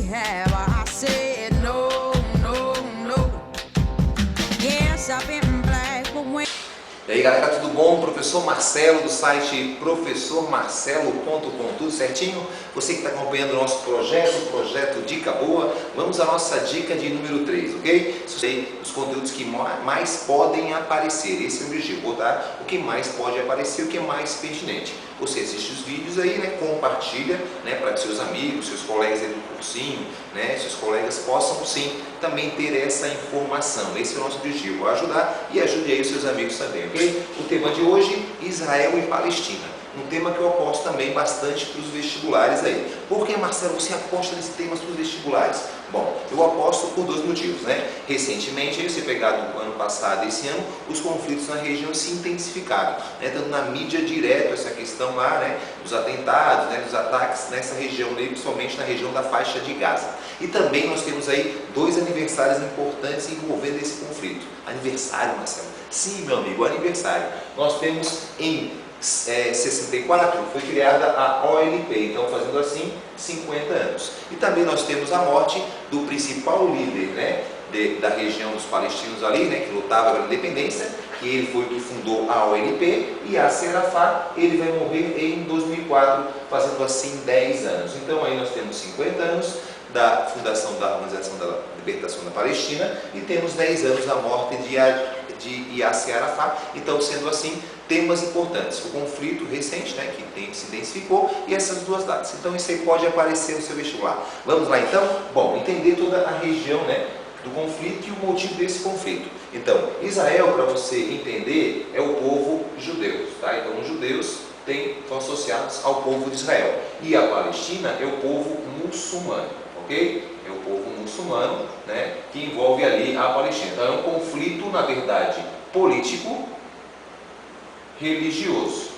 have. I said no, no, no. Yes, I've been black, but when... E aí galera, tudo bom? Professor Marcelo do site professormarcelo.com, tudo certinho? Você que está acompanhando o nosso projeto Dica Boa, vamos à nossa dica de número 3, ok? Os conteúdos que mais podem aparecer, esse é o objetivo, botar o que mais pode aparecer, o que é mais pertinente. Você assiste os vídeos aí, né, compartilha, né, para que seus amigos, seus colegas aí do cursinho, né, seus colegas possam sim também ter essa informação. Esse é o nosso objetivo, ajudar e ajude aí os seus amigos também, ok? O tema de hoje, Israel e Palestina. Um tema que eu aposto também bastante para os vestibulares aí. Por que, Marcelo, você aposta nesse tema para os vestibulares? Bom, eu aposto por dois motivos, né? Recentemente, aí, você pegar do ano passado e esse ano, os conflitos na região se intensificaram, né? Tanto na mídia direto essa questão lá, né? Dos atentados, né? Dos ataques nessa região, principalmente na região da faixa de Gaza. E também nós temos aí dois aniversários importantes envolvendo esse conflito. Aniversário, Marcelo? Sim, meu amigo, aniversário. Nós temos em 64 foi criada a OLP, então fazendo assim 50 anos. E também nós temos a morte do principal líder, né, da região dos palestinos ali, né, que lutava pela independência, que ele foi o que fundou a OLP, e Yasser Arafat, ele vai morrer em 2004, fazendo assim 10 anos. Então aí nós temos 50 anos da fundação da Organização da Libertação da Palestina e temos 10 anos da morte de Yasser Arafat. Então, sendo assim, temas importantes, o conflito recente, né, que se intensificou, e essas duas datas. Então isso aí pode aparecer no seu vestibular. Vamos lá então? Bom, entender toda a região, né, do conflito e o motivo desse conflito. Então, Israel, para você entender, é o povo judeu, tá? Então os judeus estão associados ao povo de Israel. E a Palestina é o povo muçulmano, ok? É o povo muçulmano, né, que envolve ali a Palestina. Então é um conflito, na verdade, político, religioso,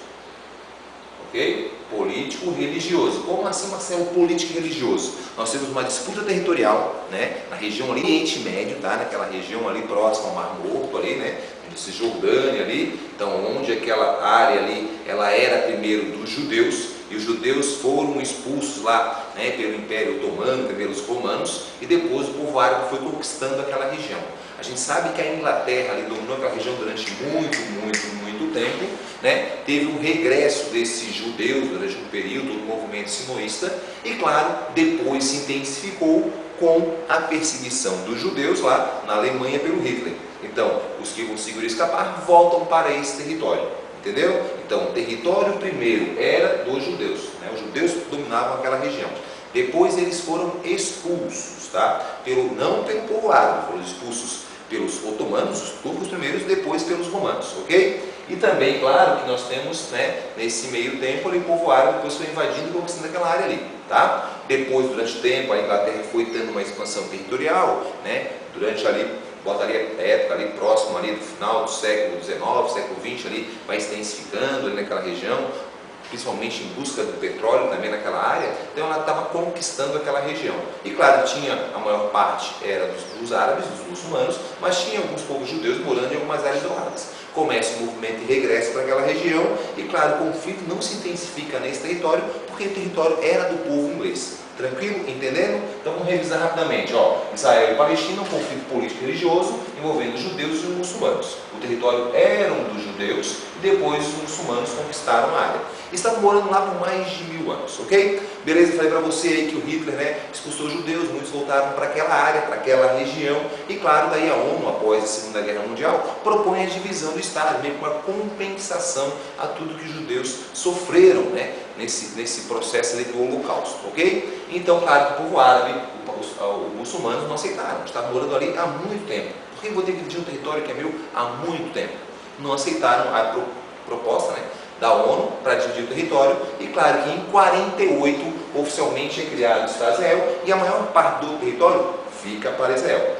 ok? Político religioso. Como assim, Marcelo, político e religioso? Nós temos uma disputa territorial, né, na região ali, Oriente Médio, tá? Naquela região ali próxima ao Mar Morto ali, né, Cisjordânia ali, então onde aquela área ali, ela era primeiro dos judeus, e os judeus foram expulsos lá, né, pelo Império Otomano, pelos romanos, e depois o povo árabe foi conquistando aquela região. A gente sabe que a Inglaterra ali dominou aquela região durante muito tempo, né? Teve um regresso desses judeus durante um período do movimento sionista e, claro, depois se intensificou com a perseguição dos judeus lá na Alemanha pelo Hitler. Então, os que conseguiram escapar voltam para esse território, entendeu? Então, o território primeiro era dos judeus, né? Os judeus dominavam aquela região. Depois eles foram expulsos, tá? Não pelo povo árabe, foram expulsos pelos otomanos, os turcos primeiros, depois pelos romanos, ok? E também, claro, que nós temos, né, nesse meio tempo, ali, o povo árabe depois foi invadindo e conquistando aquela área ali, tá? Depois, durante o tempo, a Inglaterra foi tendo uma expansão territorial, né? Durante ali, botaria época ali próximo ali do final do século XIX, século XX ali, vai se intensificando ali naquela região, principalmente em busca do petróleo também naquela área, então ela estava conquistando aquela região. E claro, tinha a maior parte era dos árabes, dos muçulmanos, mas tinha alguns povos judeus morando em algumas áreas douradas. Começa o movimento de regresso para aquela região e claro, o conflito não se intensifica nesse território, porque o território era do povo inglês. Tranquilo? Entendendo? Então vamos revisar rapidamente. Israel e Palestina, um conflito político e religioso envolvendo os judeus e os muçulmanos. O território era dos judeus e depois os muçulmanos conquistaram a área. Estavam morando lá por mais de 1000 anos, ok? Beleza? Falei para você aí que o Hitler, né, expulsou os judeus, muitos voltaram para aquela área, para aquela região. E claro, daí a ONU, após a Segunda Guerra Mundial, propõe a divisão do Estado, meio que uma compensação a tudo que os judeus sofreram, né, nesse processo ali do Holocausto, ok? Então, claro que o povo árabe, os muçulmanos não aceitaram, estavam morando ali há muito tempo. Por que eu vou ter que dividir um território que é meu há muito tempo? Não aceitaram a proposta, né, da ONU para dividir o território e, claro, que em 48 oficialmente é criado o Estado de Israel e a maior parte do território fica para Israel.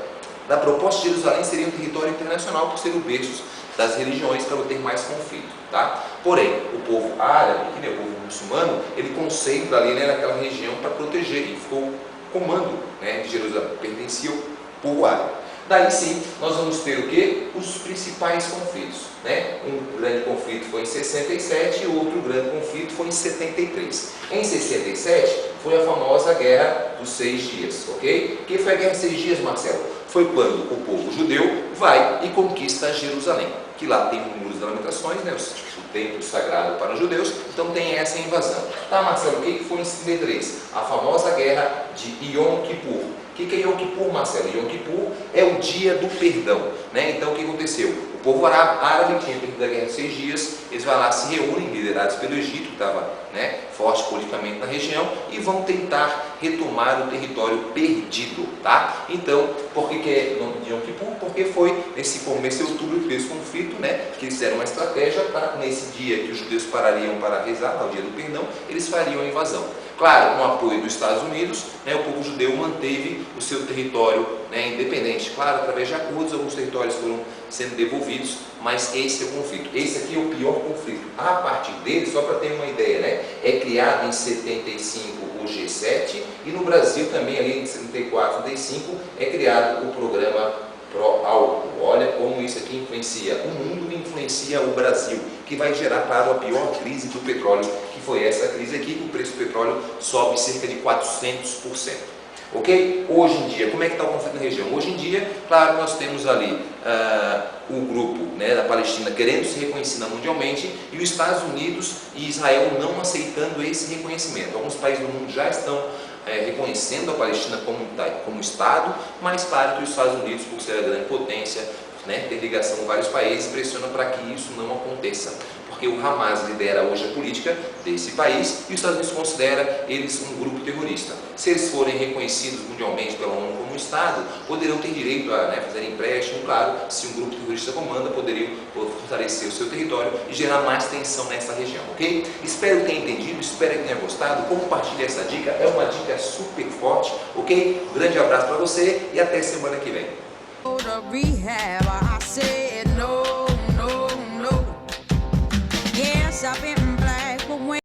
Da proposta de Jerusalém seria um território internacional por ser o berço das religiões para não ter mais conflito, tá? Porém, o povo árabe, que é o povo muçulmano, ele concentra ali, né, naquela região para proteger e ficou comando, né, de Jerusalém, pertencia ao povo árabe. Daí sim, nós vamos ter o quê? Os principais conflitos, né? Um grande conflito foi em 67 e outro grande conflito foi em 73. Em 67, foi a famosa Guerra dos 6 Dias, ok? O que foi a Guerra dos 6 Dias, Marcelo? Foi quando o povo judeu vai e conquista Jerusalém, que lá tem o Muro das Lamentações, né, o templo sagrado para os judeus, então tem essa invasão. Tá, Marcelo, o que foi em 63? A famosa Guerra de Yom Kippur. O que é Yom Kippur, Marcelo? Yom Kippur é o dia do perdão, né? Então o que aconteceu? O povo árabe, que tinha perdido a Guerra dos 6 Dias, eles vão lá, se reúnem, liderados pelo Egito, que estava, né, forte politicamente na região, e vão tentar retomar o território perdido, tá? Então, por que é nome de Yom Kippur? Porque foi nesse começo de outubro que fez conflito, né? Que eles fizeram uma estratégia para, nesse dia que os judeus parariam para rezar, ao dia do perdão, eles fariam a invasão. Claro, com o apoio dos Estados Unidos, né, o povo judeu manteve o seu território, né, independente. Claro, através de acordos, alguns territórios foram sendo devolvidos, mas esse é o conflito. Esse aqui é o pior conflito. A partir dele, só para ter uma ideia, né, é criado em 75 o G7 e no Brasil também, ali em 74, 75, é criado o programa Pró-Álcool. Olha como isso aqui influencia o mundo e influencia o Brasil, que vai gerar, claro, a pior crise do petróleo, que foi essa crise aqui, que o preço do petróleo sobe cerca de 400%. Ok? Hoje em dia, como é que está o conflito na região? Hoje em dia, claro, nós temos ali o grupo, né, da Palestina querendo se reconhecer mundialmente e os Estados Unidos e Israel não aceitando esse reconhecimento. Alguns países do mundo já estão reconhecendo a Palestina como Estado, mas claro que os Estados Unidos, por ser a grande potência, né, ter ligação com vários países, pressiona para que isso não aconteça. Porque o Hamas lidera hoje a política desse país e os Estados Unidos considera eles um grupo terrorista. Se eles forem reconhecidos mundialmente pela ONU como Estado, poderão ter direito a, né, fazer empréstimo, claro, se um grupo terrorista comanda, poderiam fortalecer o seu território e gerar mais tensão nessa região, ok? Espero que tenha entendido, espero que tenha gostado, compartilhe essa dica, é uma dica super forte, ok? Um grande abraço para você e até semana que vem. Go to rehab. I said no, no, no. Yes, I've been